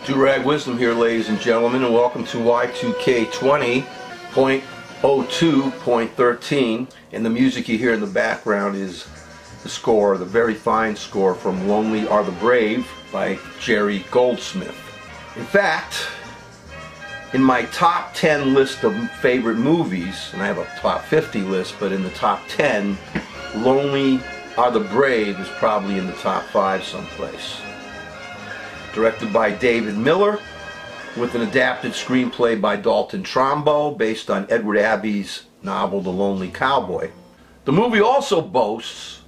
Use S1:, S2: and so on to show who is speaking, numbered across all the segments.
S1: Durag Wisdom here, ladies and gentlemen, and welcome to Y2K 20.02.13. And the music you hear in the background is the score, the very fine score from Lonely Are the Brave by Jerry Goldsmith. In fact, in my top 10 list of favorite movies, and I have a top 50 list, but in the top 10, Lonely Are the Brave is probably in the top 5 someplace. Directed by David Miller, with an adapted screenplay by Dalton Trumbo, based on Edward Abbey's novel The Lonely Cowboy. The movie also boasts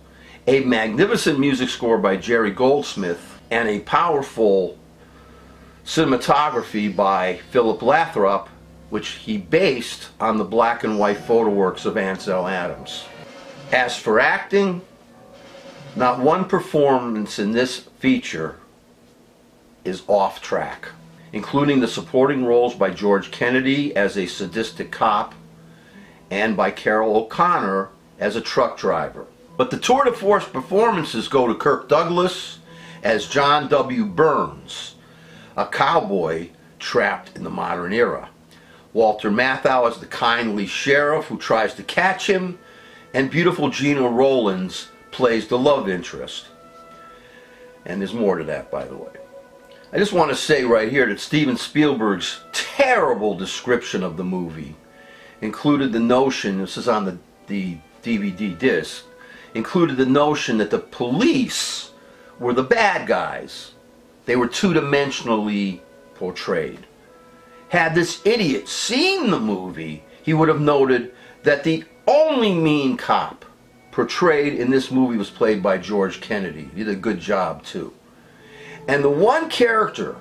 S1: a magnificent music score by Jerry Goldsmith and a powerful cinematography by Philip Lathrop, which he based on the black and white photo works of Ansel Adams. As for acting, not one performance in this feature is off track, including the supporting roles by George Kennedy as a sadistic cop and by Carol O'Connor as a truck driver. But the tour de force performances go to Kirk Douglas as John W. Burns, a cowboy trapped in the modern era, Walter Matthau as the kindly sheriff who tries to catch him, and beautiful Gina Rowlands plays the love interest. And there's more to that, by the way. I just want to say right here that Steven Spielberg's terrible description of the movie included the notion, this is on the DVD disc, included the notion that the police were the bad guys. They were two-dimensionally portrayed. Had this idiot seen the movie, he would have noted that the only mean cop portrayed in this movie was played by George Kennedy. He did a good job too. And the one character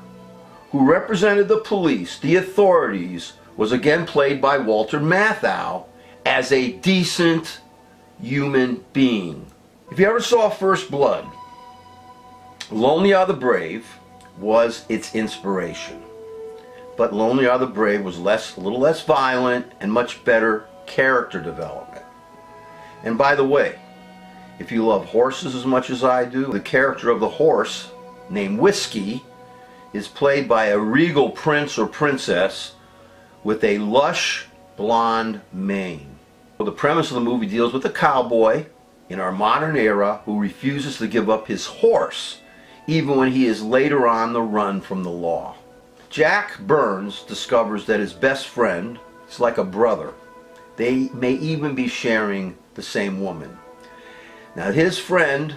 S1: who represented the police, the authorities, was again played by Walter Matthau as a decent human being. If you ever saw First Blood, Lonely Are the Brave was its inspiration. But Lonely Are the Brave was a little less violent and much better character development. And by the way, if you love horses as much as I do, the character of the horse, named Whiskey, is played by a regal prince or princess with a lush blonde mane. The premise of the movie deals with a cowboy in our modern era who refuses to give up his horse even when he is later on the run from the law. Jack Burns discovers that his best friend is like a brother. They may even be sharing the same woman. Now his friend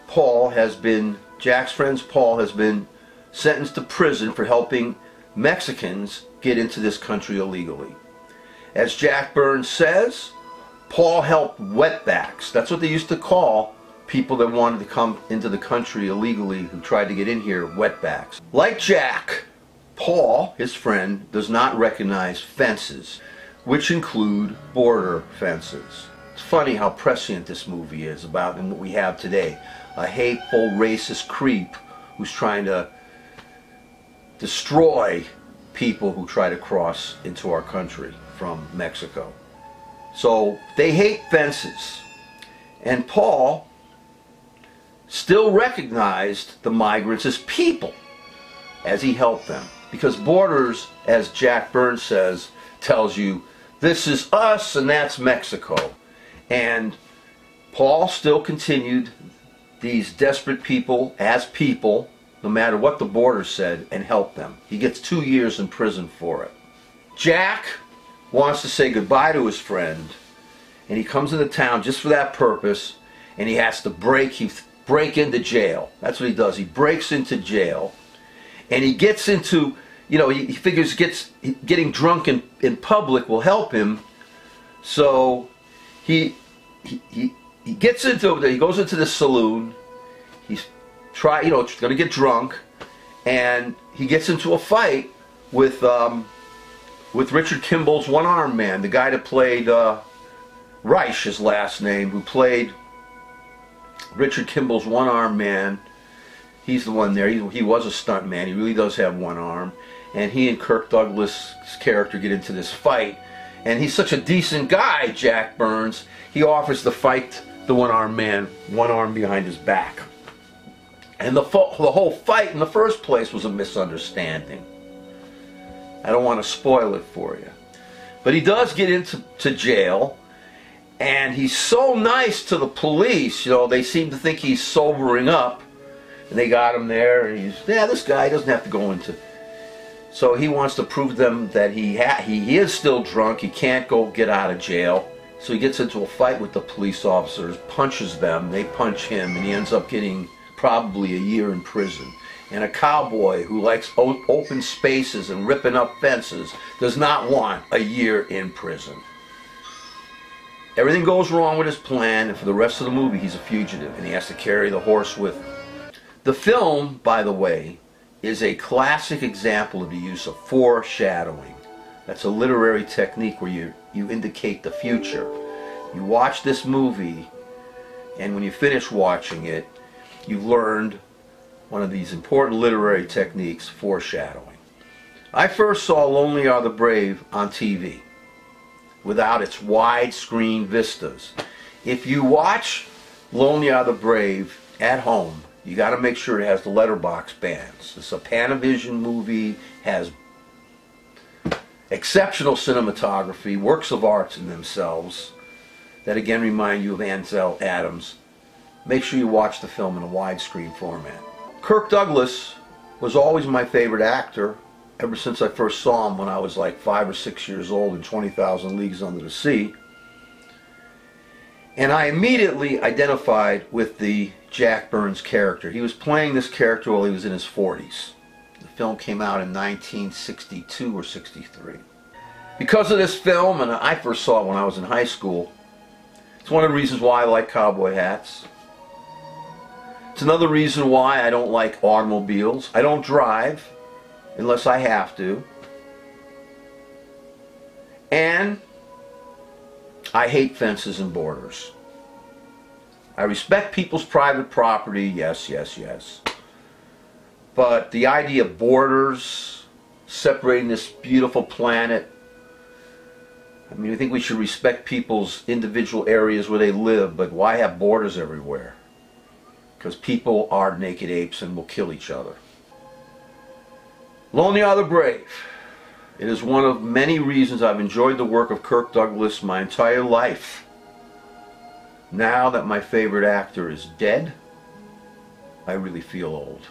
S1: Paul has been Jack's friend Paul has been sentenced to prison for helping Mexicans get into this country illegally. As Jack Burns says, Paul helped wetbacks. That's what they used to call people that wanted to come into the country illegally, who tried to get in here, wetbacks. Like Jack, Paul, his friend, does not recognize fences, which include border fences. It's funny how prescient this movie is about and what we have today. A hateful, racist creep who's trying to destroy people who try to cross into our country from Mexico. So they hate fences. And Paul still recognized the migrants as people as he helped them. Because borders, as Jack Burns says, tells you this is us and that's Mexico. And Paul still continued these desperate people as people, no matter what the border said, and helped them. He gets 2 years in prison for it. Jack wants to say goodbye to his friend, and he comes into town just for that purpose, and he has to break into jail. That's what he does. He breaks into jail, and he gets into, he figures getting drunk in public will help him, so he gets into it. He goes into the saloon. He's going to get drunk, and he gets into a fight with Richard Kimball's one-armed man, the guy that played Reich, his last name, who played Richard Kimball's one-armed man. He's the one there. He was a stunt man. He really does have one arm, and he and Kirk Douglas' character get into this fight. And he's such a decent guy, Jack Burns. He offers to fight the one-armed man, one arm behind his back. And the whole fight in the first place was a misunderstanding. I don't want to spoil it for you. But he does get into jail, and he's so nice to the police. You know, they seem to think he's sobering up, and they got him there, and he's, yeah, this guy doesn't have to go into... So he wants to prove to them that he is still drunk, he can't go get out of jail. So he gets into a fight with the police officers, punches them, they punch him, and he ends up getting probably a year in prison. And a cowboy who likes open spaces and ripping up fences does not want a year in prison. Everything goes wrong with his plan, and for the rest of the movie he's a fugitive, and he has to carry the horse with him. The film, by the way, is a classic example of the use of foreshadowing. That's a literary technique where you indicate the future. You watch this movie, and when you finish watching it, you've learned one of these important literary techniques, foreshadowing. I first saw Lonely Are the Brave on TV, without its widescreen vistas. If you watch Lonely Are the Brave at home, you got to make sure it has the letterbox bands. It's a Panavision movie, has exceptional cinematography, works of art in themselves, that again remind you of Ansel Adams. Make sure you watch the film in a widescreen format. Kirk Douglas was always my favorite actor ever since I first saw him when I was like 5 or 6 years old in 20,000 Leagues Under the Sea. And I immediately identified with the Jack Burns character. He was playing this character while he was in his 40s. The film came out in 1962 or 63. Because of this film, and I first saw it when I was in high school, it's one of the reasons why I like cowboy hats. It's another reason why I don't like automobiles. I don't drive unless I have to. And I hate fences and borders. I respect people's private property, yes, yes, yes. But the idea of borders separating this beautiful planet, I mean, I think we should respect people's individual areas where they live, but why have borders everywhere? Because people are naked apes and will kill each other. Lonely Are the Brave. It is one of many reasons I've enjoyed the work of Kirk Douglas my entire life. Now that my favorite actor is dead, I really feel old.